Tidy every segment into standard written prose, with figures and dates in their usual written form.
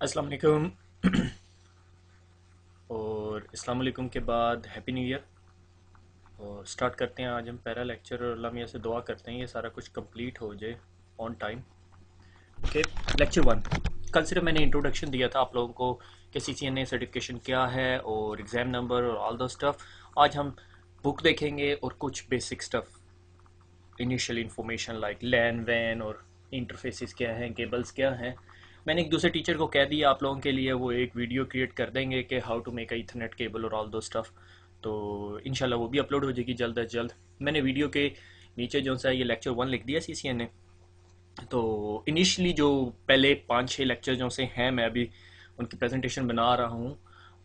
अस्सलाम वालेकुम। और अस्सलाम वालेकुम के बाद हैप्पी न्यू ईयर। और स्टार्ट करते हैं आज हम पहला लेक्चर और अल्लाह मियाँ से दुआ करते हैं ये सारा कुछ कंप्लीट हो जाए on time. Okay. Lecture one. कल सिर्फ मैंने इंट्रोडक्शन दिया था आप लोगों को कि CCNA सर्टिफिकेशन क्या है और एग्ज़ाम नंबर और ऑल द स्टफ। आज हम बुक देखेंगे और कुछ basic stuff, initial information like LAN वैन और इंटरफेसेस क्या हैं, केबल्स क्या हैं। मैंने एक दूसरे टीचर को कह दिया आप लोगों के लिए वो एक वीडियो क्रिएट कर देंगे कि how to make a ethernet cable और ऑल दो स्टफ। तो इंशाल्लाह वो भी अपलोड हो जाएगी जल्द अज जल्द। मैंने वीडियो के नीचे जो सा ये लेक्चर वन लिख दिया CCNA। तो इनिशियली जो पहले 5-6 लेक्चर जो से हैं मैं अभी उनकी प्रेजेंटेशन बना रहा हूँ,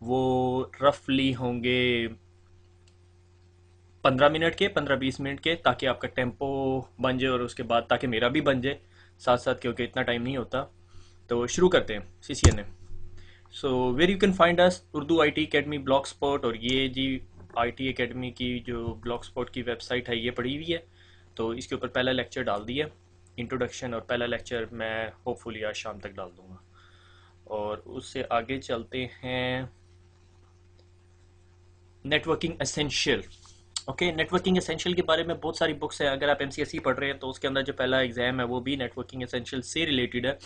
वो रफली होंगे 15 मिनट के, 15-20 मिनट के, ताकि आपका टेम्पो बन जाए और उसके बाद ताकि मेरा भी बन जाए साथ साथ, क्योंकि इतना टाइम नहीं होता। तो शुरू करते हैं CCNA। So where you can find us Urdu IT academy blog spot. और ये जी IT अकेडमी की जो ब्लॉग स्पॉट की वेबसाइट है ये पड़ी हुई है। तो इसके ऊपर पहला लेक्चर डाल दिया इंट्रोडक्शन, और पहला लेक्चर मैं होपफुली आज शाम तक डाल दूंगा। और उससे आगे चलते हैं networking essential. Okay, networking essential के बारे में बहुत सारी बुक्स हैं। अगर आप MCSE पढ़ रहे हैं तो उसके अंदर जो पहला एग्जाम है वो भी नेटवर्किंग एसेंशियल से रिलेटेड है।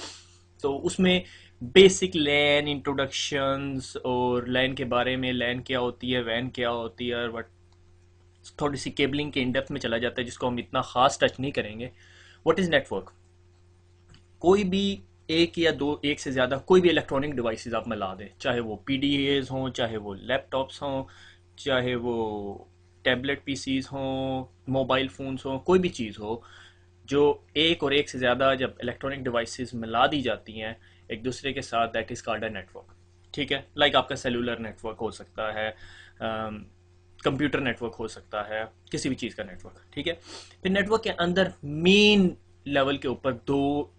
तो उसमें बेसिक लैन इंट्रोडक्शंस और लैन के बारे में, लैन क्या होती है, वैन क्या होती है, और थोड़ी सी केबलिंग के इन डेप्थ में चला जाता है जिसको हम इतना खास टच नहीं करेंगे। What is network? कोई भी एक या दो, एक से ज़्यादा कोई भी इलेक्ट्रॉनिक डिवाइसेस आप मिला दें, चाहे वो PDAs हों, चाहे वो लैपटॉप्स हों, चाहे वो टैबलेट PCs हों, मोबाइल फ़ोन्स हों, कोई भी चीज़ हो जो एक और एक से ज़्यादा जब इलेक्ट्रॉनिक डिवाइसेस मिला दी जाती हैं एक दूसरे के साथ, that is called a network. ठीक है, लाइक आपका सेलुलर नेटवर्क हो सकता है, कंप्यूटर नेटवर्क हो सकता है, किसी भी चीज़ का नेटवर्क। ठीक है, फिर नेटवर्क के अंदर मेन लेवल के ऊपर दो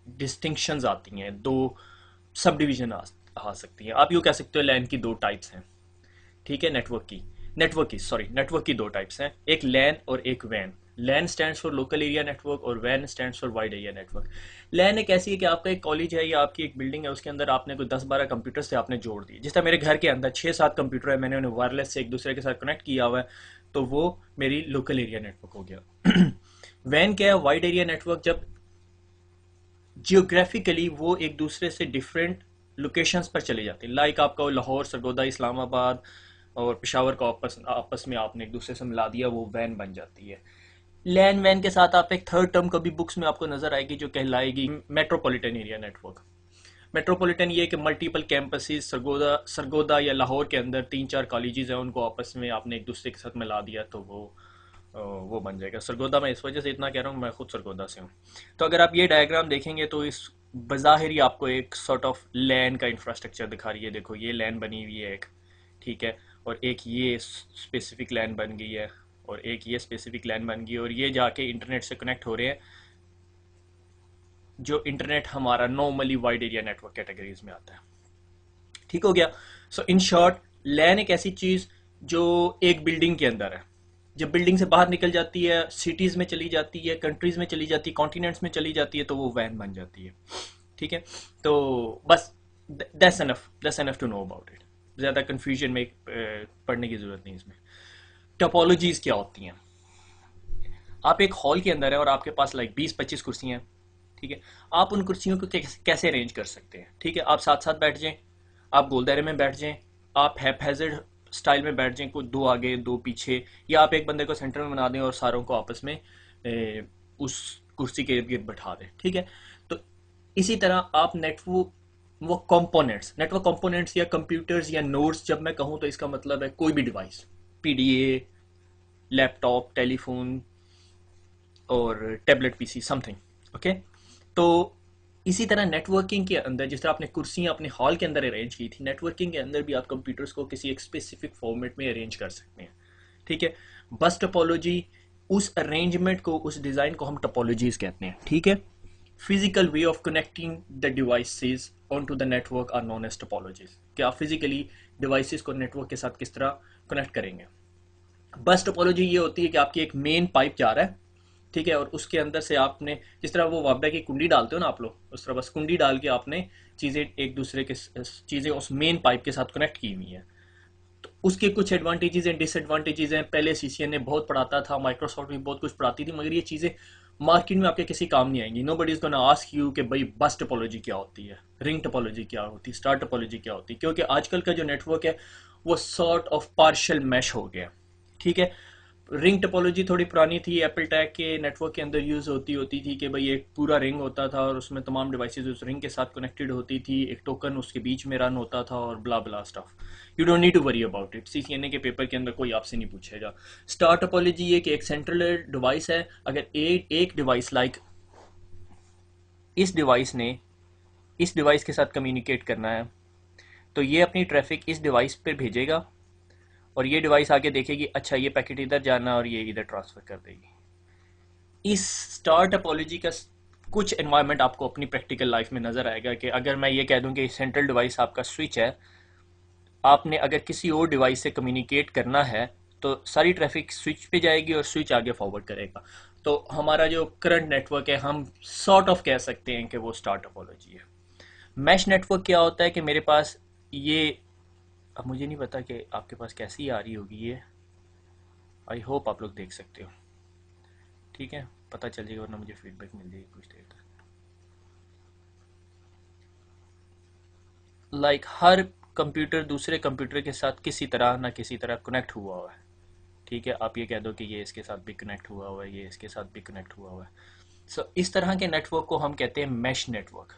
डिस्टिंक्शंस आती हैं, दो सब डिवीजन आ सकती हैं। आप यूँ कह सकते हो लैन की दो टाइप्स हैं। ठीक है, नेटवर्क की दो टाइप्स हैं, एक लैन और एक वैन। LAN stands for local area network और वैन stands for wide area network. LAN एक ऐसी है कि आपका एक कॉलेज है या आपकी एक बिल्डिंग है, उसके अंदर आपने कोई 10-12 कंप्यूटर से आपने जोड़ दिए। जिस तरह मेरे घर के अंदर 6-7 कंप्यूटर है, मैंने उन्हें वायरलेस से एक दूसरे के साथ कनेक्ट किया हुआ है, तो वो मेरी लोकल एरिया नेटवर्क हो गया। वैन क्या है? Wide area network. जब जियोग्राफिकली वो एक दूसरे से डिफरेंट लोकेशंस पर चले जाते हैं, लाइक आपका लाहौर, सरगोदा, इस्लामाबाद और पेशावर को आपस आपस में आपने एक दूसरे से मिला दिया, वो वैन बन जाती है। लैन वैन के साथ आप एक थर्ड टर्म कभी बुक्स में आपको नजर आएगी जो कहलाएगी मेट्रोपॉलिटन एरिया नेटवर्क। मेट्रोपॉलिटन ये कि मल्टीपल कैंपसेस, सरगोदा सरगोदा या लाहौर के अंदर 3-4 कॉलेजेस हैं, उनको आपस में आपने एक दूसरे के साथ मिला दिया तो वो बन जाएगा। सरगोदा मैं इस वजह से इतना कह रहा हूँ, मैं खुद सरगोदा से हूँ। तो अगर आप ये डायग्राम देखेंगे तो इस बज़ाहिर ही आपको एक सॉर्ट ऑफ लैन का इंफ्रास्ट्रक्चर दिखा रही है। देखो ये लैन बनी हुई है एक, ठीक है, और एक ये स्पेसिफिक लैन बन गई है, और एक ये स्पेसिफिक लैन बन गई, और ये जाके इंटरनेट से कनेक्ट हो रहे हैं, जो इंटरनेट हमारा normally wide area network categories में आता है। ठीक हो गया। सो इन शॉर्ट, लैन एक ऐसी चीज जो एक बिल्डिंग के अंदर है, जब बिल्डिंग से बाहर निकल जाती है, सिटीज में चली जाती है, कंट्रीज में चली जाती है, कॉन्टिनेंट्स में चली जाती है, तो वो वैन बन जाती है। ठीक है, तो बस that's enough to know about it. ज़्यादा कन्फ्यूजन में पढ़ने की ज़रूरत नहीं इसमें। टोपोलॉजीज क्या होती हैं? आप एक हॉल के अंदर है और आपके पास लाइक 20-25 कुर्सियाँ हैं। ठीक है, आप उन कुर्सियों को कैसे अरेंज कर सकते हैं? ठीक है, आप साथ साथ बैठ जाएं, आप गोल दायरे में बैठ जाएं, आप हैphazard स्टाइल में बैठ जाएं, कोई दो आगे दो पीछे, या आप एक बंदे को सेंटर में बना दें और सारों को आपस में उस कुर्सी के इर्द गिर्द बैठा दें। ठीक है, तो इसी तरह आप नेटवर्क कंपोनेंट्स या कंप्यूटर्स या नोड्स, जब मैं कहूँ तो इसका मतलब है कोई भी डिवाइस, PDA, लैपटॉप, टेलीफोन और टैबलेट PC समथिंग। ओके, तो इसी तरह नेटवर्किंग के अंदर जिस तरह आपने कुर्सियां अपने हॉल के अंदर अरेंज की थी, नेटवर्किंग के अंदर भी आप कंप्यूटर्स को किसी एक स्पेसिफिक फॉर्मेट में अरेंज कर सकते हैं। ठीक है, बस टोपोलॉजी, उस अरेंजमेंट को, उस डिज़ाइन को हम टोपोलॉजीज कहते हैं। ठीक है, physical way of connecting the devices on to the network are known as topologies. कि आप फिजिकली डिवाइसेस को नेटवर्क के साथ किस तरह कनेक्ट करेंगे। बस टोपोलॉजी ये होती है कि आपकी एक मेन पाइप जा रहा है, ठीक है, और उसके अंदर से आपने जिस तरह वो वाबडा की कुंडी डालते हो ना आप लोग, उस तरह बस कुंडी डाल के आपने चीज़ें एक दूसरे के चीज़ें उस मेन पाइप के साथ कनेक्ट की हुई हैं। तो उसके कुछ एडवांटेजेस एंड डिसएडवांटेजेस हैं। पहले सीसीएन ने बहुत पढ़ाता था, माइक्रोसॉफ्ट भी बहुत कुछ पढ़ाती थी, मगर ये चीज़ें मार्केट में आपके किसी काम नहीं आएंगी। Nobody is gonna ask you कि भाई बस टोपोलॉजी क्या होती है, रिंग टोपोलॉजी क्या होती है, स्टार टोपोलॉजी क्या होती है, क्योंकि आजकल का जो नेटवर्क है वो सॉर्ट ऑफ पार्शियल मैश हो गया। ठीक है, रिंग टोपोलॉजी थोड़ी पुरानी थी, एप्पल टैग के नेटवर्क के अंदर यूज होती थी कि भाई एक पूरा रिंग होता था और उसमें तमाम डिवाइसेस उस रिंग के साथ कनेक्टेड होती थी, एक टोकन उसके बीच में रन होता था और blah blah stuff. You don't need to worry about it, CCNA के पेपर के अंदर कोई आपसे नहीं पूछेगा। स्टार टोपोलॉजी ये कि एक सेंट्रल डिवाइस है, अगर एक डिवाइस लाइक इस डिवाइस ने इस डिवाइस के साथ कम्युनिकेट करना है, तो ये अपनी ट्रैफिक इस डिवाइस पर भेजेगा और ये डिवाइस आके देखेगी अच्छा ये पैकेट इधर जाना और ये इधर ट्रांसफर कर देगी। इस स्टार टोपोलॉजी का कुछ एनवायरनमेंट आपको अपनी प्रैक्टिकल लाइफ में नजर आएगा कि अगर मैं ये कह दूं कि सेंट्रल डिवाइस आपका स्विच है, आपने अगर किसी और डिवाइस से कम्युनिकेट करना है तो सारी ट्रैफिक स्विच पे जाएगी और स्विच आगे फॉरवर्ड करेगा। तो हमारा जो करंट नेटवर्क है हम सॉर्ट ऑफ कह सकते हैं कि वो स्टार टोपोलॉजी है। मैश नेटवर्क क्या होता है कि मेरे पास ये, अब मुझे नहीं पता कि आपके पास कैसी आ रही होगी ये, आई होप आप लोग देख सकते हो। ठीक है, पता चल जाएगा वरना मुझे फीडबैक मिल जाएगी कुछ देर तक। हर कंप्यूटर दूसरे कंप्यूटर के साथ किसी तरह ना किसी तरह कनेक्ट हुआ हुआ है। ठीक है, आप ये कह दो कि ये इसके साथ भी कनेक्ट हुआ हुआ है, ये इसके साथ भी कनेक्ट हुआ हुआ है। सो इस तरह के नेटवर्क को हम कहते हैं मैश नेटवर्क।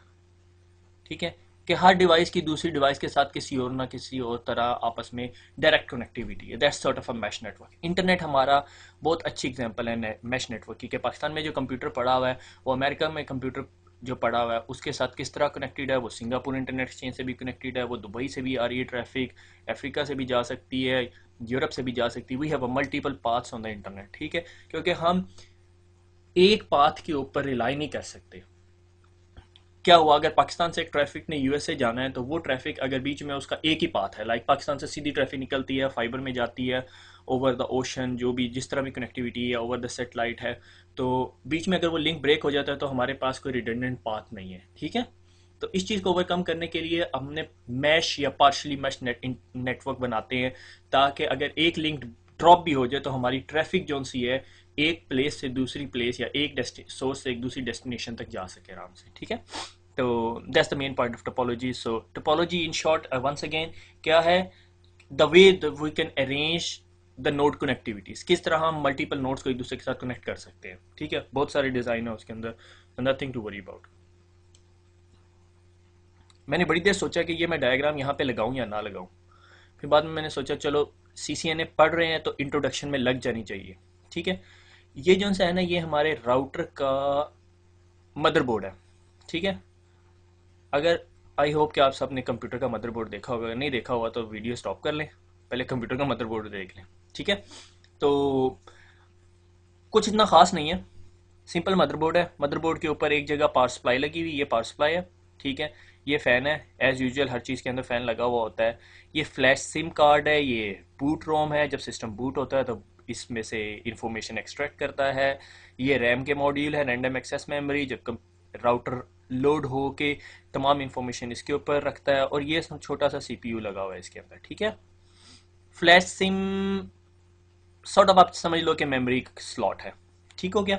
ठीक है, कि हर डिवाइस की दूसरी डिवाइस के साथ किसी और ना किसी और तरह आपस में डायरेक्ट कनेक्टिविटी है। That's sort of a mesh network. Internet हमारा बहुत अच्छी एग्जांपल है मैश नेटवर्क की, कि पाकिस्तान में जो कंप्यूटर पड़ा हुआ है वो अमेरिका में कंप्यूटर जो पड़ा हुआ है उसके साथ किस तरह कनेक्टेड है, वो सिंगापुर इंटरनेट एक्सचेंज से भी कनेक्टेड है, वो दुबई से भी आ रही है ट्रैफिक, अफ्रीका से भी जा सकती है, यूरोप से भी जा सकती है। We have a multiple paths on the internet. ठीक है, क्योंकि हम एक पाथ के ऊपर रिलाई नहीं कर सकते। क्या हुआ, अगर पाकिस्तान से एक ट्रैफिक ने यूएसए जाना है तो वो ट्रैफिक अगर बीच में उसका एक ही पाथ है, लाइक पाकिस्तान से सीधी ट्रैफिक निकलती है, फाइबर में जाती है, ओवर द ओशन जो भी जिस तरह भी कनेक्टिविटी है, ओवर द सेटेलाइट है, तो बीच में अगर वो लिंक ब्रेक हो जाता है तो हमारे पास कोई रिडंडेंट पाथ नहीं है। ठीक है, तो इस चीज़ को ओवरकम करने के लिए हमने मैश या पार्शली मैश नेटवर्क बनाते हैं, ताकि अगर एक लिंक ड्रॉप भी हो जाए तो हमारी ट्रैफिक जो सी है एक प्लेस से दूसरी प्लेस या एक सोर्स से एक दूसरी डेस्टिनेशन तक जा सके आराम से। ठीक है, तो that's the main point of topology. So topology in short once again क्या है, the way we can arrange the node connectivities, किस तरह हम मल्टीपल नोड्स को एक दूसरे के साथ कनेक्ट कर सकते हैं। ठीक है, बहुत सारे डिजाइन है उसके अंदर, नथिंग टू वरी अबाउट। मैंने बड़ी देर सोचा कि ये मैं डायग्राम यहाँ पे लगाऊं या ना लगाऊं, फिर बाद में मैंने सोचा चलो सीसीएनए पढ़ रहे हैं तो इंट्रोडक्शन में लग जानी चाहिए। ठीक है, ये जो है ना ये हमारे राउटर का मदरबोर्ड है। ठीक है, अगर आई होप कि आप सब ने कंप्यूटर का मदरबोर्ड देखा होगा, नहीं देखा हुआ तो वीडियो स्टॉप कर लें, पहले कंप्यूटर का मदरबोर्ड देख लें। ठीक है, तो कुछ इतना खास नहीं है, सिंपल मदरबोर्ड है। मदरबोर्ड के ऊपर एक जगह पावर सप्लाई लगी हुई, ये पावर सप्लाई है। ठीक है, ये फ़ैन है, एज़ यूजुअल हर चीज़ के अंदर फ़ैन लगा हुआ होता है। ये फ्लैश सिम कार्ड है, ये बूट रोम है, जब सिस्टम बूट होता है तो इसमें से इंफॉर्मेशन एक्सट्रैक्ट करता है। ये रैम के मॉड्यूल है, रैंडम एक्सेस मेमोरी, जब राउटर लोड हो के तमाम इंफॉर्मेशन इसके ऊपर रखता है, और ये छोटा सा सीपीयू लगा हुआ है इसके अंदर। ठीक है, फ्लैश सिम सॉर्ट ऑफ आप समझ लो कि मेमोरी स्लॉट है। ठीक हो गया,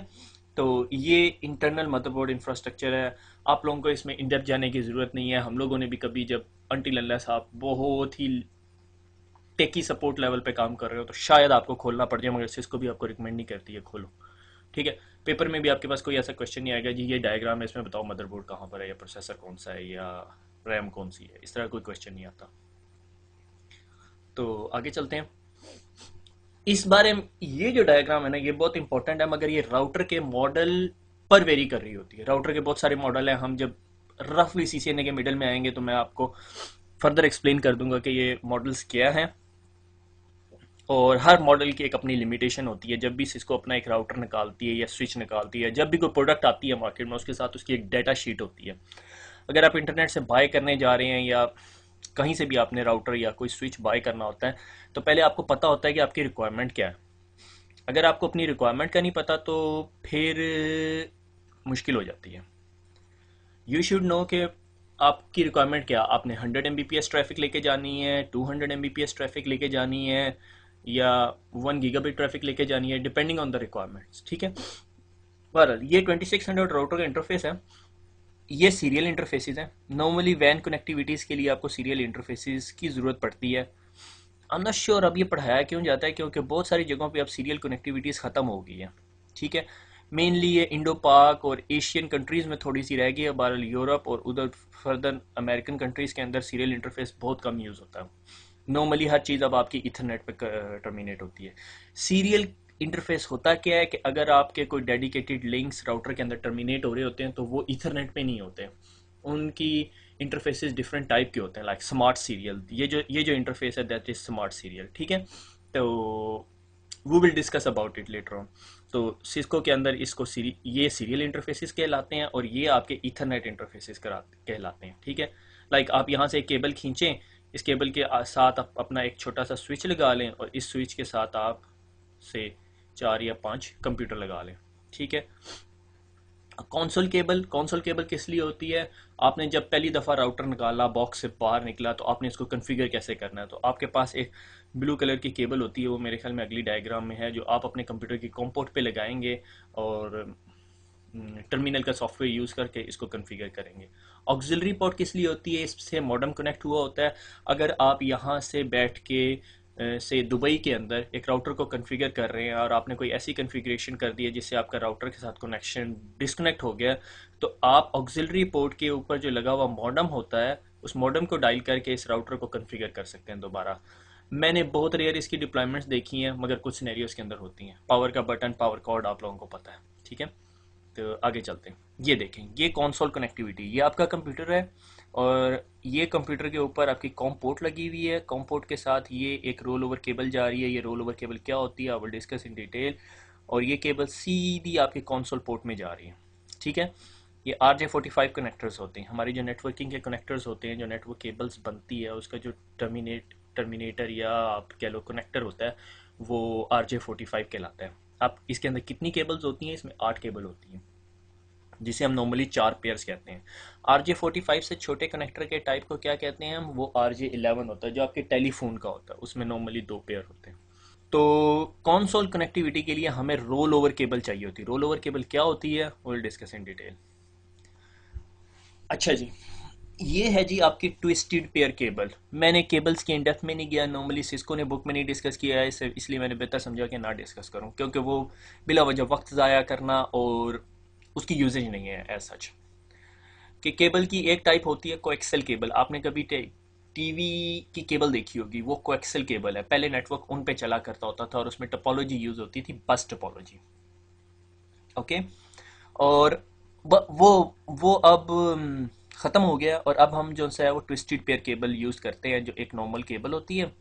तो ये इंटरनल मदरबोर्ड इंफ्रास्ट्रक्चर है। आप लोगों को इसमें इन डेप्थ जाने की ज़रूरत नहीं है। हम लोगों ने भी कभी जब अनटिल अनलेस आप बहुत ही टेकी सपोर्ट लेवल पे काम कर रहे हो तो शायद आपको खोलना पड़ जाए, मगर सिस्को भी आपको रिकमेंड नहीं करती है खोलो। ठीक है, पेपर में भी आपके पास कोई ऐसा क्वेश्चन नहीं आएगा जी ये डायग्राम है इसमें बताओ मदरबोर्ड कहाँ पर है या प्रोसेसर कौन सा है या रैम कौन सी है, इस तरह कोई क्वेश्चन नहीं आता। तो आगे चलते हैं। इस बारे में ये जो डायग्राम है ना ये बहुत इंपॉर्टेंट है, मगर ये राउटर के मॉडल पर वेरी कर रही होती है। राउटर के बहुत सारे मॉडल हैं, हम जब रफली सीसीएनए के मिडल में आएंगे तो मैं आपको फर्दर एक्सप्लेन कर दूंगा कि ये मॉडल्स क्या हैं, और हर मॉडल की एक अपनी लिमिटेशन होती है। जब भी सिस्को अपना एक राउटर निकालती है या स्विच निकालती है, जब भी कोई प्रोडक्ट आती है मार्केट में उसके साथ उसकी एक डाटा शीट होती है। अगर आप इंटरनेट से बाय करने जा रहे हैं या कहीं से भी आपने राउटर या कोई स्विच बाय करना होता है तो पहले आपको पता होता है कि आपकी रिक्वायरमेंट क्या है। अगर आपको अपनी रिक्वायरमेंट का नहीं पता तो फिर मुश्किल हो जाती है। यू शुड नो कि आपकी रिक्वायरमेंट क्या, आपने 100 Mbps ट्रैफिक लेके जानी है, 200 Mbps ट्रैफिक लेके जानी है, या 1 गीगाबिट ट्रैफिक लेके जानी है, डिपेंडिंग ऑन द रिक्वायरमेंट्स, ठीक है। बहरहाल ये 2600 राउटर का इंटरफेस है, ये सीरियल इंटरफेसेस हैं। नॉर्मली वैन कनेक्टिविटीज़ के लिए आपको सीरियल इंटरफेसेस की ज़रूरत पड़ती है। आई एम नॉट श्योर अब ये पढ़ाया क्यों जाता है, क्योंकि बहुत सारी जगहों पे अब सीरियल कनेक्टिविटीज़ ख़त्म हो गई है, ठीक है। मेनली ये इंडो पाक और एशियन कंट्रीज़ में थोड़ी सी रह गई है, बहरहाल यूरोप और उधर फर्दर अमेरिकन कंट्रीज़ के अंदर सीरियल इंटरफेस बहुत कम यूज़ होता है। नॉर्मली हर चीज़ अब आपकी इथरनेट पे टर्मिनेट होती है। सीरियल इंटरफेस होता क्या है कि अगर आपके कोई डेडिकेटेड लिंक्स राउटर के अंदर टर्मिनेट हो रहे होते हैं तो वो इथरनेट पे नहीं होते, उनकी इंटरफेसेस डिफरेंट टाइप के होते हैं, लाइक स्मार्ट सीरियल। ये जो इंटरफेस है दैट इज स्मार्ट सीरियल, ठीक है। तो we will discuss about it later on. तो सिस्को के अंदर इसको ये सीरियल इंटरफेसेस कहलाते हैं और ये आपके इथरनेट इंटरफेसेस कहलाते हैं, ठीक है। लाइक आप यहाँ से एक केबल खींचें, इस केबल के साथ आप अपना एक छोटा सा स्विच लगा लें और इस स्विच के साथ आप से 4 या 5 कंप्यूटर लगा लें, ठीक है। कंसोल केबल किस लिए होती है, आपने जब पहली दफ़ा राउटर निकाला, बॉक्स से बाहर निकला, तो आपने इसको कॉन्फ़िगर कैसे करना है। तो आपके पास एक ब्लू कलर की केबल होती है, वो मेरे ख्याल में अगली डायग्राम में है, जो आप अपने कंप्यूटर की कॉम पोर्ट पे लगाएंगे और टर्मिनल का सॉफ्टवेयर यूज़ करके इसको कॉन्फ़िगर करेंगे। ऑक्सिलरी पोर्ट किस लिए होती है, इससे मॉडेम कनेक्ट हुआ होता है। अगर आप यहाँ से बैठ के से दुबई के अंदर एक राउटर को कॉन्फ़िगर कर रहे हैं और आपने कोई ऐसी कॉन्फ़िगरेशन कर दी है जिससे आपका राउटर के साथ कनेक्शन डिस्कनेक्ट हो गया, तो आप ऑक्सिलरी पोर्ट के ऊपर जो लगा हुआ मॉडेम होता है, उस मॉडेम को डायल करके इस राउटर को कॉन्फ़िगर कर सकते हैं दोबारा। मैंने बहुत रेयर इसकी डिप्लॉयमेंट्स देखी हैं, मगर कुछ सिनेरियोस के अंदर होती हैं। पावर का बटन, पावर कॉर्ड आप लोगों को पता है, ठीक है। तो आगे चलते हैं। ये देखें, ये कंसोल कनेक्टिविटी, ये आपका कंप्यूटर है और ये कंप्यूटर के ऊपर आपकी कॉम पोर्ट लगी हुई है। कॉम पोर्ट के साथ ये एक रोल ओवर केबल जा रही है। ये रोल ओवर केबल क्या होती है, I will discuss in detail. और ये केबल सीधी आपके कंसोल पोर्ट में जा रही है, ठीक है। ये RJ45 कनेक्टर्स होते हैं, हमारी जो नेटवर्किंग के कनेक्टर्स होते हैं, जो नेटवर्क केबल्स बनती है उसका जो टर्मिनेटर या आप कह लो कनेक्टर होता है, वो RJ45 कहलाता है। आप इसके अंदर कितनी केबल्स होती हैं, इसमें 8 केबल होती हैं, जिसे हम नॉर्मली 4 पेयर्स कहते हैं। RJ45 से छोटे कनेक्टर के टाइप को क्या कहते हैं हम, वो RJ11 होता है, जो आपके टेलीफोन का होता है, उसमें नॉर्मली 2 पेयर होते हैं। तो कंसोल कनेक्टिविटी के लिए हमें रोल ओवर केबल चाहिए होती है। रोल ओवर केबल क्या होती है, वो विल डिस्कस इन डिटेल। अच्छा जी, ये है जी आपकी ट्विस्टेड पेयर केबल। मैंने केबल्स की इन डेप्थ में नहीं गया, नॉर्मली सिस्को ने बुक में नहीं डिस्कस किया है, इसलिए मैंने बेहतर समझा कि ना डिस्कस करूं, क्योंकि वो बिला वजह वक्त ज़ाया करना और उसकी यूजेज नहीं है एज सच। कि केबल की एक टाइप होती है कोएक्सल केबल। आपने कभी टीवी की केबल देखी होगी, वो कोएक्सल केबल है। पहले नेटवर्क उन पे चला करता होता था और उसमें टोपोलॉजी यूज होती थी, बस टोपोलॉजी, ओके। और वो अब ख़त्म हो गया और अब हम जो है वो ट्विस्टेड पेयर केबल यूज़ करते हैं, जो एक नॉर्मल केबल होती है,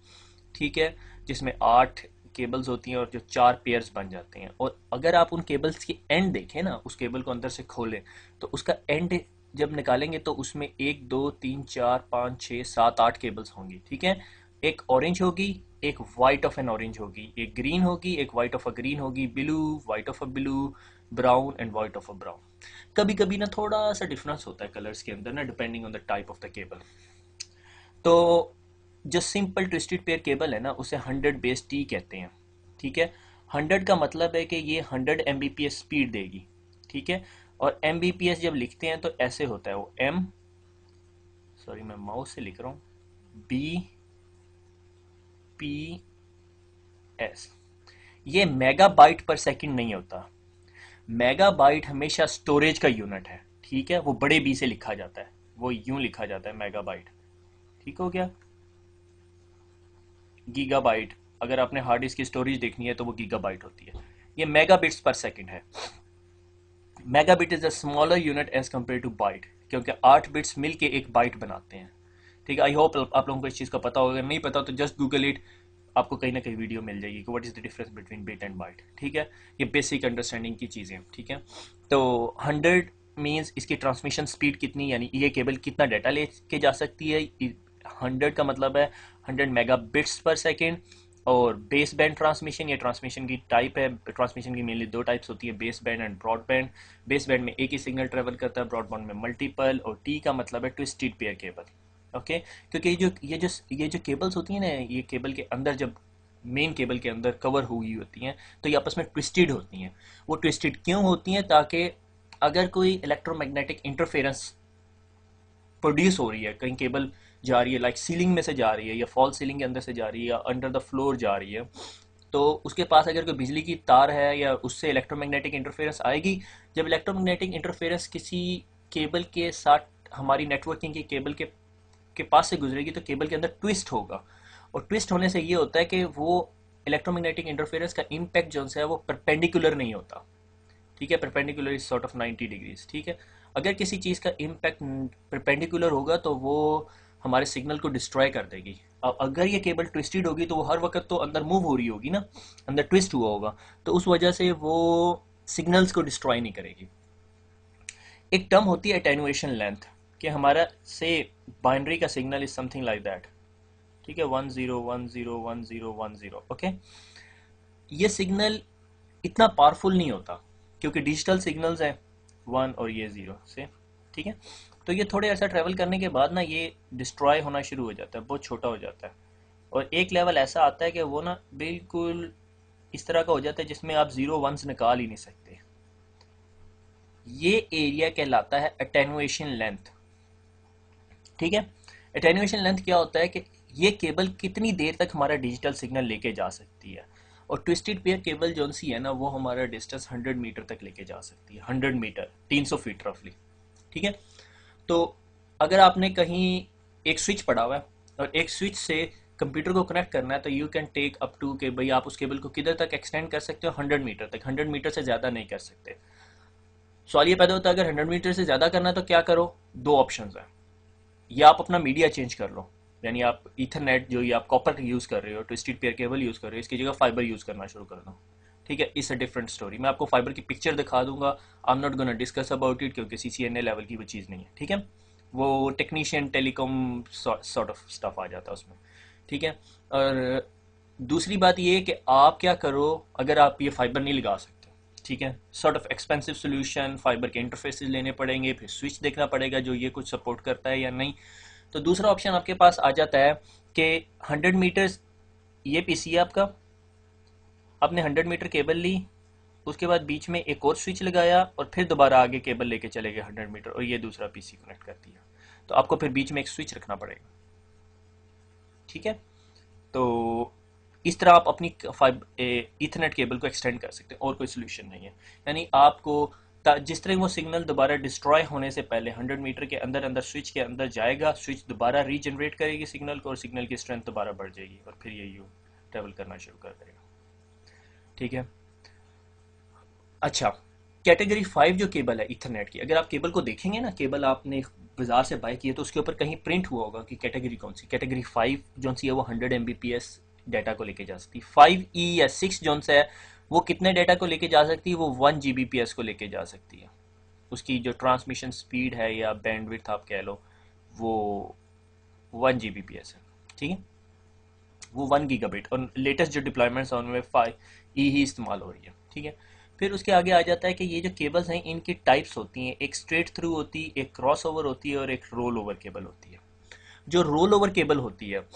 ठीक है, जिसमें 8 केबल्स होती हैं और जो 4 पेयर्स बन जाते हैं। और अगर आप उन केबल्स की एंड देखें ना, उस केबल को अंदर से खोलें, तो उसका एंड जब निकालेंगे तो उसमें 1 2 3 4 5 6 7 8 केबल्स होंगी, ठीक है। एक ऑरेंज होगी, एक वाइट ऑफ एन ऑरेंज होगी, एक ग्रीन होगी, एक वाइट ऑफ अ ग्रीन होगी, blue, white of a blue, brown and white of a brown. कभी कभी ना थोड़ा सा डिफरेंस होता है कलर्स के अंदर ना, depending on the type of the cable. तो जो सिंपल ट्विस्टेड पेयर केबल है ना, उसे 100 बेस टी कहते हैं, ठीक है। 100 का मतलब है कि ये 100 Mbps स्पीड देगी, ठीक है। और Mbps जब लिखते हैं तो ऐसे होता है, वो सॉरी मैं माउस से लिख रहा हूँ, BPS। ये मेगाबाइट पर सेकंड नहीं होता। मेगाबाइट हमेशा स्टोरेज का यूनिट है, ठीक है। वो बड़े बी से लिखा जाता है, वो यूं लिखा जाता है मेगाबाइट, ठीक हो गया। गीगाबाइट, अगर आपने हार्ड डिस्क की स्टोरेज देखनी है तो वो गीगाबाइट होती है। ये मेगाबिट्स पर सेकंड है। Megabit is a smaller unit as compare to byte, क्योंकि 8 बिट्स मिलके एक बाइट बनाते हैं, ठीक है। आई होप आप लोगों को इस चीज़ का पता होगा, नहीं पता तो जस्ट गूगल इट, आपको कहीं ना कहीं वीडियो मिल जाएगी कि what is the difference between bit and byte, ठीक है। ये बेसिक अंडरस्टैंडिंग की चीज़ें, ठीक है। तो 100 मीन्स इसकी ट्रांसमिशन स्पीड कितनी, यानी ये केबल कितना डाटा ले के जा सकती है। 100 का मतलब है 100 मेगाबिट्स पर सेकेंड। और बेस बैंड ट्रांसमिशन, ये ट्रांसमिशन की टाइप है। ट्रांसमिशन की मेनली दो टाइप्स होती है, base band and broadband. Base band में एक ही सिग्नल ट्रेवल करता है, ब्रॉडबैंड में मल्टीपल, और टी का मतलब है ट्विस्टेड पेयर केबल। ओके, क्योंकि ये जो केबल्स होती हैं ना, ये केबल के अंदर जब मेन केबल के अंदर कवर हुई होती हैं तो ये आपस में ट्विस्टेड होती हैं। वो ट्विस्टेड क्यों होती हैं? ताकि अगर कोई इलेक्ट्रोमैग्नेटिक इंटरफेरेंस प्रोड्यूस हो रही है, कहीं केबल जा रही है, लाइक सीलिंग में से जा रही है या फॉल सीलिंग के अंदर से जा रही है या अंडर द फ्लोर जा रही है, तो उसके पास अगर कोई बिजली की तार है या उससे इलेक्ट्रोमैग्नेटिक इंटरफेरेंस आएगी। जब इलेक्ट्रोमैग्नेटिक इंटरफेरेंस किसी केबल के साथ, हमारी नेटवर्किंग की केबल के पास से गुजरेगी, तो केबल के अंदर ट्विस्ट होगा। और ट्विस्ट होने से ये होता है कि वो इलेक्ट्रोमैग्नेटिक इंटरफेरेंस का इम्पैक्ट जो है वो परपेंडिकुलर नहीं होता। ठीक है, perpendicular is sort of 90 degrees. ठीक है, अगर किसी चीज़ का इम्पैक्ट परपेंडिकुलर होगा तो वो हमारे सिग्नल को डिस्ट्रॉय कर देगी। अब अगर ये केबल ट्विस्टेड होगी तो वो हर वक्त तो अंदर मूव हो रही होगी ना, अंदर ट्विस्ट हुआ होगा, तो उस वजह से वो सिग्नल्स को डिस्ट्रॉय नहीं करेगी। एक टर्म होती है एटेन्युएशन लेंथ, कि हमारा से बाइनरी का signal is something like that. ठीक है, 10101010। ओके, ये सिग्नल इतना पावरफुल नहीं होता क्योंकि डिजिटल सिग्नल्स हैं 1 और ये 0 से। ठीक है, तो ये थोड़े अर्सा ट्रैवल करने के बाद ना ये डिस्ट्रॉय होना शुरू हो जाता है, बहुत छोटा हो जाता है, और एक लेवल ऐसा आता है कि वो ना बिल्कुल इस तरह का हो जाता है जिसमें आप 0 1s निकाल ही नहीं सकते। ये एरिया कहलाता है अटेन्युएशन लेंथ। ठीक है, अटेन्युएशन लेंथ क्या होता है कि ये केबल कितनी देर तक हमारा डिजिटल सिग्नल लेके जा सकती है। और ट्विस्टेड पेयर केबल जो सी है ना, वो हमारा डिस्टेंस 100 मीटर तक लेके जा सकती है। 100 मीटर 300 फीट रफली। ठीक है, तो अगर आपने कहीं एक स्विच पड़ा हुआ है और एक स्विच से कंप्यूटर को कनेक्ट करना है, तो you can take up to के भाई आप उस केबल को किधर तक एक्सटेंड कर सकते हो, 100 मीटर तक। 100 मीटर से ज़्यादा नहीं कर सकते। सवाल ये पैदा होता है, अगर 100 मीटर से ज़्यादा करना है तो क्या करो? दो ऑप्शन है, या आप अपना मीडिया चेंज कर लो, यानी आप ईथरनेट जो ये आप कॉपर यूज़ कर रहे हो, ट्विस्टेड पेयर केबल यूज़ कर रहे हो, इसकी जगह फाइबर यूज़ करना शुरू कर दो। ठीक है, इट्स अ डिफरेंट स्टोरी। मैं आपको फाइबर की पिक्चर दिखा दूंगा, I am not gonna discuss about it, क्योंकि CCNA लेवल की वो चीज़ नहीं है। ठीक है, वो technician telecom sort of stuff आ जाता है उसमें। ठीक है, और दूसरी बात ये है कि आप क्या करो अगर आप ये फाइबर नहीं लगा सकते। ठीक है, sort of expensive solution, fibre के इंटरफेसेस लेने पड़ेंगे, फिर स्विच देखना पड़ेगा जो ये कुछ सपोर्ट करता है या नहीं। तो दूसरा ऑप्शन आपके पास आ जाता है कि 100 मीटर्स, ये पीसी है आपका, आपने 100 मीटर केबल ली, उसके बाद बीच में एक और स्विच लगाया और फिर दोबारा आगे केबल लेके चले गए 100 मीटर, और ये दूसरा पीसी कनेक्ट कर दिया, तो आपको फिर बीच में एक स्विच रखना पड़ेगा। ठीक है, तो इस तरह आप अपनी ईथरनेट केबल को एक्सटेंड कर सकते हैं, और कोई सोल्यूशन नहीं है। यानी आपको जिस तरह वो सिग्नल दोबारा डिस्ट्रॉय होने से पहले 100 मीटर के अंदर अंदर स्विच के अंदर जाएगा, स्विच दोबारा रीजनरेट करेगी सिग्नल को, और सिग्नल की स्ट्रेंथ दोबारा बढ़ जाएगी, और फिर ये यू ट्रेवल करना शुरू कर देगा। ठीक है, अच्छा, कैटेगरी 5 जो केबल है ईथरनेट की, अगर आप केबल को देखेंगे ना, केबल आपने बाजार से बाय की है तो उसके ऊपर कहीं प्रिंट हुआ होगा कि कैटेगरी कौन सी। कैटेगरी 5 जो सी है वो 100 Mbps डाटा को लेके जा सकती है। 5E या 6 जो है वो कितने डाटा को लेके जा सकती है? वो 1 Gbps को लेके जा सकती है। उसकी जो ट्रांसमिशन स्पीड है या बैंडविड्थ आप कह लो, वो 1 Gbps है। ठीक है, वो 1 गीगाबिट, और लेटेस्ट जो डिप्लॉयमेंट्स हैं उनमें 5E ही इस्तेमाल हो रही है। ठीक है, फिर उसके आगे आ जाता है कि ये जो केबल्स हैं इनकी टाइप्स होती हैं, एक स्ट्रेट थ्रू होती है, एक क्रॉस ओवर होती है, और एक रोल ओवर केबल होती है। जो रोल ओवर केबल होती है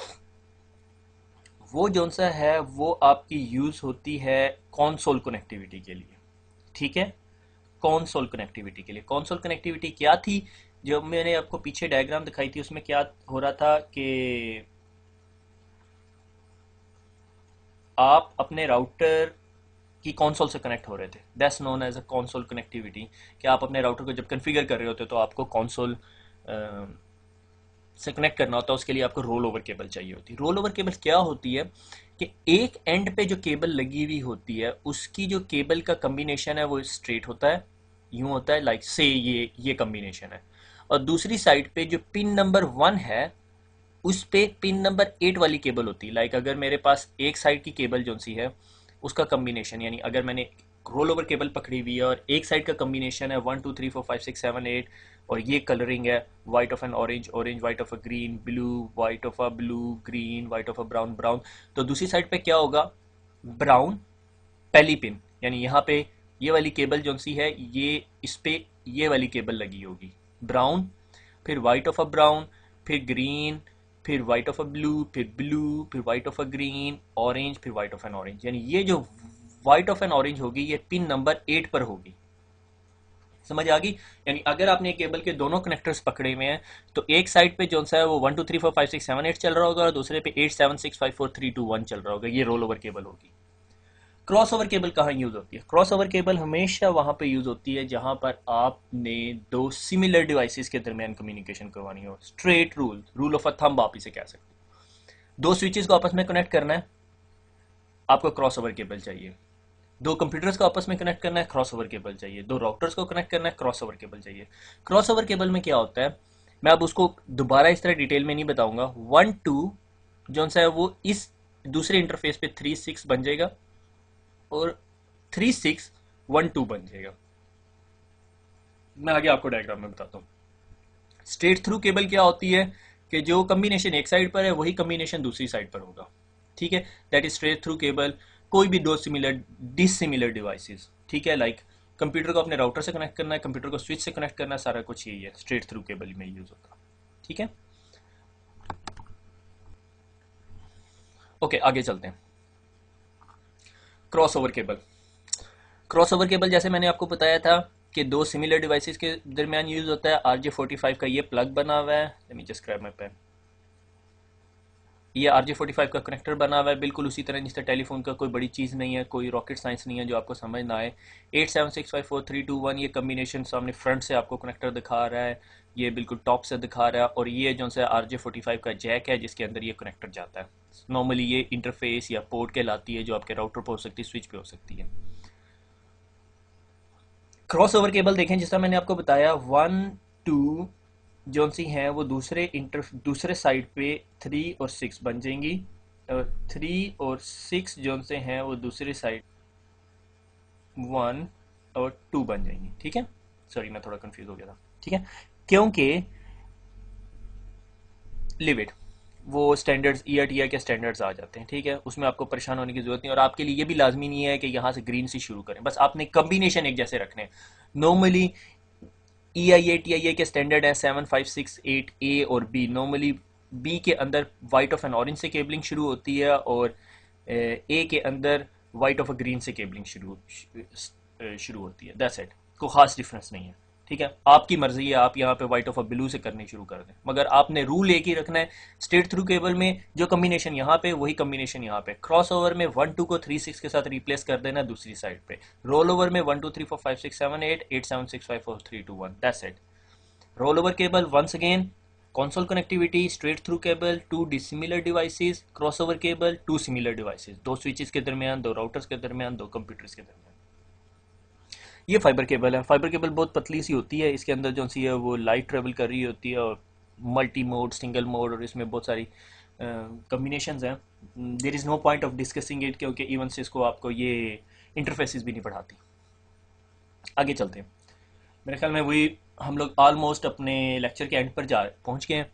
वो जो सा है वो आपकी यूज़ होती है कॉन्सोल कनेक्टिविटी के लिए। ठीक है, कॉन्सोल कनेक्टिविटी के लिए। कॉन्सोल कनेक्टिविटी क्या थी? जो मैंने आपको पीछे डायग्राम दिखाई थी उसमें क्या हो रहा था कि आप अपने राउटर की कॉन्सोल से कनेक्ट हो रहे थे, that's known as a console connectivity. कि आप अपने राउटर को जब कॉन्फ़िगर कर रहे होते तो आपको कॉन्सोल से कनेक्ट करना होता है, उसके लिए आपको रोल ओवर केबल चाहिए होती है। रोल ओवर केबल क्या होती है कि एक एंड पे जो केबल लगी हुई होती है उसकी जो केबल का कम्बिनेशन है वो स्ट्रेट होता है, यूं होता है, लाइक से ये कम्बिनेशन है, और दूसरी साइड पे जो पिन नंबर 1 है उस पे पिन नंबर 8 वाली केबल होती है। लाइक अगर मेरे पास एक साइड की केबल जो सी है उसका कम्बिनेशन, यानी अगर मैंने रोल ओवर केबल पकड़ी हुई है और एक साइड का कम्बिनेशन है 1 2 3 4 5 6 7 8 और ये कलरिंग है white of N orange, orange white of a green, blue white of a blue, green white of a brown, brown. तो दूसरी साइड पे क्या होगा, ब्राउन पहली पिन, यानी यहाँ पे ये वाली केबल जो सी है ये इस पे ये वाली केबल लगी होगी, ब्राउन, फिर वाइट ऑफ अ ब्राउन, फिर ग्रीन, फिर वाइट ऑफ अ ब्लू, फिर ब्लू, फिर white of a green, orange, फिर वाइट ऑफ एन ऑरेंज। यानी ये जो वाइट ऑफ एन ऑरेंज होगी ये पिन नंबर 8 पर होगी। समझ आ गई? यानी अगर आपने केबल के दोनों कनेक्टर्स पकड़े हुए हैं तो एक साइड पे जो सा है वो 1 2 3 4 5 6 7 8 चल रहा होगा और दूसरे पे 8 7 6 5 4 3 2 1 चल रहा होगा। ये रोल ओवर केबल होगी। क्रॉस ओवर केबल कहाँ यूज होती है? क्रॉस ओवर केबल हमेशा वहां पे यूज होती है जहां पर आपने दो सिमिलर डिवाइसेस के दरमियान कम्युनिकेशन करवानी हो। Straight rule, rule of a thumb आप इसे कह सकते हो। दो स्विचेस को आपस में कनेक्ट करना है, आपको क्रॉस ओवर केबल चाहिए। दो कंप्यूटर्स को आपस में कनेक्ट करना है, क्रॉस ओवर केबल चाहिए। दो राउटर्स को कनेक्ट करना है, क्रॉस ओवर केबल चाहिए। क्रॉस ओवर केबल में क्या होता है, मैं अब उसको दोबारा इस तरह डिटेल में नहीं बताऊंगा। 1 2 जो सा है वो इस दूसरे इंटरफेस पे 3 6 बन जाएगा और 3 6 1 2 बन जाएगा। मैं आगे आपको डायग्राम में बताता हूँ। स्ट्रेट थ्रू केबल क्या होती है कि जो कम्बिनेशन एक साइड पर है वही कम्बिनेशन दूसरी साइड पर होगा। ठीक है, that is straight through cable. कोई भी दो सिमिलर डिसिमिलर डिवाइसेस, ठीक है, लाइक कंप्यूटर को अपने राउटर से कनेक्ट करना है, कंप्यूटर को स्विच से कनेक्ट करना है, सारा कुछ यही है, स्ट्रेट थ्रू केबल में यूज होगा। ठीक है, ओके आगे चलते हैं। Cross over cable. Cross over cable जैसे मैंने आपको बताया था कि दो सिमिलर डिवाइसेस के दरमियान यूज होता है। RJ45 का ये प्लग बना हुआ है, let me just grab my pen. ये RJ45 का कनेक्टर बना हुआ है, बिल्कुल उसी तरह जिस तरह टेलीफोन का, कोई बड़ी चीज़ नहीं है, कोई रॉकेट साइंस नहीं है जो आपको समझ ना आए। 87654 321 ये कम्बिनेशन सामने फ्रंट से आपको कनेक्टर दिखा रहा है, ये बिल्कुल टॉप से दिखा रहा है, और ये जो सा RJ45 का जैक है जिसके अंदर ये कनेक्टर जाता है। नॉर्मली ये इंटरफेस या पोर्ट कहलाती है जो आपके राउटर पर हो सकती है, स्विच पे हो सकती है। क्रॉस ओवर केबल देखें, जिस तरह मैंने आपको बताया 1 2 जो सी हैं वो दूसरे साइड पे 3 और 6 बन जाएंगी, और 3 और 6 जो से हैं वो दूसरी साइड 1 और 2 बन जाएंगी। ठीक है, सॉरी मैं थोड़ा कंफ्यूज हो गया था। ठीक है, क्योंकि लिमिट वो स्टैंडर्ड्स ERTI के स्टैंडर्ड्स आ जाते हैं। ठीक है, उसमें आपको परेशान होने की जरूरत नहीं, और आपके लिए ये भी लाजमी नहीं है कि यहाँ से ग्रीन से शुरू करें, बस आपने कम्बिनेशन एक जैसे रखने। नॉर्मली EIA-TIA के स्टैंडर्ड है 7568A और B। नॉर्मली B के अंदर वाइट ऑफ एन ऑरेंज से केबलिंग शुरू होती है और A के अंदर वाइट ऑफ अ ग्रीन से केबलिंग शुरू होती है। दैट्स इट, कोई खास डिफरेंस नहीं है। ठीक है, आपकी मर्जी है, आप यहाँ पे वाइट ऑफ अ ब्लू से करनी शुरू कर दें, मगर आपने रूल एक ही रखना है। स्ट्रेट थ्रू केबल में जो कम्बिनेशन यहाँ पे वही कम्बिनेशन यहाँ पे। क्रॉस ओवर में 1 2 को 3 6 के साथ रिप्लेस कर देना दूसरी साइड पे। रोल ओवर में 1 2 3 4 5 6 7 8 8 7 6 5 4 3 2 1, that's it. Roll over cable once again, console connectivity, straight through cable, two dissimilar devices, crossover cable, two similar devices, दो स्विचेस के दरमियान, दो राउटर्स के दरमियान, दो कंप्यूटर्स के दरमियान। ये फाइबर केबल है। फाइबर केबल बहुत पतली सी होती है, इसके अंदर जो सी है वो लाइट ट्रेवल कर रही होती है और मल्टी मोड, सिंगल मोड, और इसमें बहुत सारी कम्बिनेशंस हैं। There is no point of discussing it, क्योंकि इवन से इसको आपको ये इंटरफेसेस भी नहीं पढ़ाती। आगे चलते हैं, मेरे ख्याल में वही हम लोग ऑलमोस्ट अपने लेक्चर के एंड पर पहुंच गए हैं।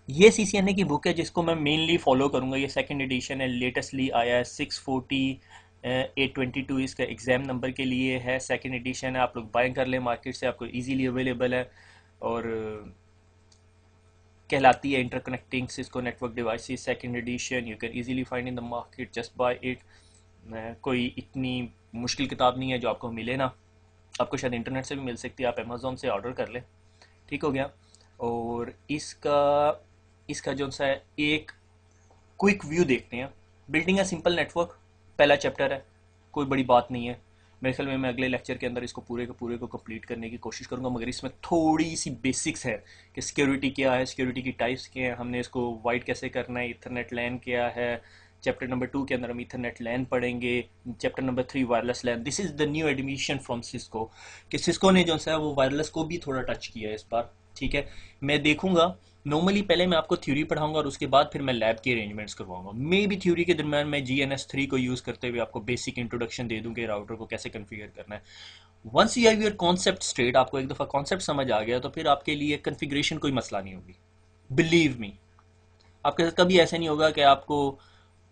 ये CCNA की बुक है जिसको मैं मेनली फॉलो करूंगा। ये सेकंड एडिशन है, लेटेस्टली आया है, 640 822 इसका एग्ज़ाम नंबर के लिए है, सेकंड एडिशन है। आप लोग बाय कर लें मार्केट से, आपको इजीली अवेलेबल है, और कहलाती है interconnecting Cisco network devices second edition. You can easily find in the market, just by it. कोई इतनी मुश्किल किताब नहीं है जो आपको मिले ना, आपको शायद इंटरनेट से भी मिल सकती है, आप अमेज़ोन से ऑर्डर कर लें। ठीक हो गया। और इसका जो सा है एक क्विक व्यू देखते हैं। बिल्डिंग अ सिंपल नेटवर्क पहला चैप्टर है, कोई बड़ी बात नहीं है। मेरे ख्याल में मैं अगले लेक्चर के अंदर इसको पूरे को कंप्लीट करने की कोशिश करूंगा, मगर इसमें थोड़ी सी बेसिक्स है कि सिक्योरिटी क्या है, सिक्योरिटी की टाइप्स क्या है, हमने इसको वाइड कैसे करना है, इथरनेट लैन क्या है। चैप्टर नंबर 2 के अंदर हम इथरनेट लैन पढ़ेंगे। Chapter number 3 wireless LAN. This is the new admission from Cisco, कि सिस्को ने जो है वो वायरलेस को भी थोड़ा टच किया है इस बार। ठीक है, मैं देखूंगा। नॉर्मली पहले मैं आपको थ्योरी पढ़ाऊंगा और उसके बाद फिर मैं लैब के अरेंजमेंट्स करवाऊंगा। मे भी थ्योरी के दरम्यान मैं GNS3 को यूज़ करते हुए आपको बेसिक इंट्रोडक्शन दे दूं कि राउटर को कैसे कन्फिगर करना है। Once you have your concept straight, आपको एक दफ़ा कॉन्सेप्ट समझ आ गया तो फिर आपके लिए कन्फिग्रेशन कोई मसला नहीं होगी। बिलीव मी, आपके साथ कभी ऐसा नहीं होगा कि आपको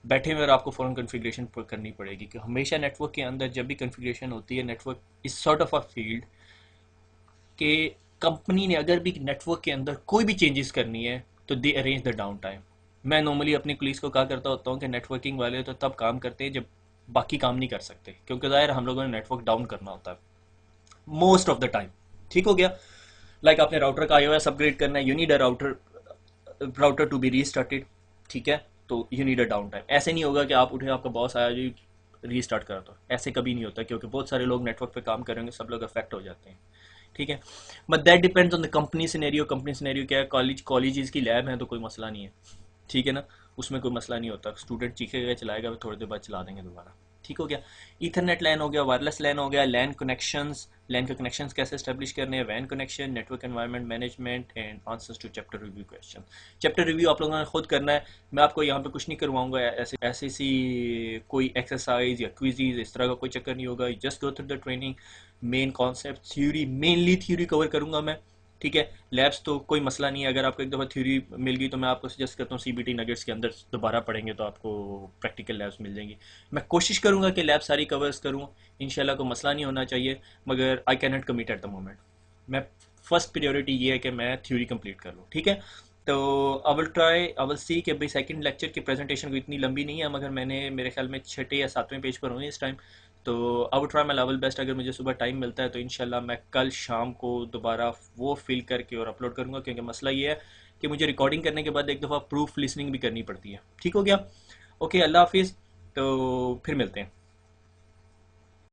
बैठे हुए और आपको फ़ौरन कन्फिग्रेशन करनी पड़ेगी। कि हमेशा नेटवर्क के अंदर जब भी कन्फिग्रेशन होती है, network is sort of a field कि कंपनी ने अगर भी नेटवर्क के अंदर कोई भी चेंजेस करनी है तो दे अरेंज द डाउन टाइम। मैं नॉर्मली अपनी पुलिस को कहा करता होता हूँ कि नेटवर्किंग वाले तो तब काम करते हैं जब बाकी काम नहीं कर सकते, क्योंकि ज़ाहिर हम लोगों ने नेटवर्क डाउन करना होता है मोस्ट ऑफ द टाइम। ठीक हो गया। लाइक आपने राउटर का iOS अपग्रेड करना है, you need a router to be restarted. ठीक है, तो you need a downtime. ऐसे नहीं होगा कि आप उठे आपका बॉस आया जी रीस्टार्ट कर दो, ऐसे कभी नहीं होता, क्योंकि बहुत सारे लोग नेटवर्क पे काम करेंगे, सब लोग अफेक्ट हो जाते हैं। ठीक है, but that depends on the company scenario. Company scenario क्या है, कॉलेजेस की लैब है तो कोई मसला नहीं है। ठीक है ना, उसमें कोई मसला नहीं होता, स्टूडेंट चीखेगा चलाएगा, थोड़ी देर बाद चला देंगे दोबारा। ठीक हो गया। ईथरनेट लैन हो गया, वायरलेस लैन हो गया, लैन कनेक्शंस, लैन के कनेक्शंस कैसे स्टैब्लिश करने हैं, वैन connection, network environment management and answers to chapter review question. Chapter review आप लोगों ने खुद करना है, मैं आपको यहाँ पे कुछ नहीं करवाऊंगा। ऐसे ऐसे सी कोई एक्सरसाइज या क्विजीज इस तरह का कोई चक्कर नहीं होगा। Just go through the training, main concept theory, mainly theory cover करूंगा मैं। ठीक है, लैब्स तो कोई मसला नहीं है, अगर आपको एक दफ़ा थ्योरी मिल गई तो मैं आपको सजेस्ट करता हूँ CBT नगेट्स के अंदर दोबारा पढ़ेंगे तो आपको प्रैक्टिकल लैब्स मिल जाएंगी। मैं कोशिश करूँगा कि लैब सारी कवर्स करूँ, इंशाल्लाह कोई मसला नहीं होना चाहिए, मगर I can not commit at the moment. मैं फर्स्ट प्रायोरिटी ये है कि मैं थ्योरी कंप्लीट कर लूँ। ठीक है, तो आई विल सी कि भाई सेकंड लेक्चर की प्रेजेंटेशन को इतनी लंबी नहीं है, मगर मैंने मेरे ख्याल में 6 या 7वें पेज पर हूँ इस टाइम। तो I would try my level best. अगर मुझे सुबह टाइम मिलता है तो इंशाल्लाह मैं कल शाम को दोबारा वो फिल करके और अपलोड करूँगा, क्योंकि मसला ये है कि मुझे रिकॉर्डिंग करने के बाद एक दफ़ा प्रूफ लिसनिंग भी करनी पड़ती है। ठीक हो गया। ओके, अल्लाह हाफिज़, तो फिर मिलते हैं।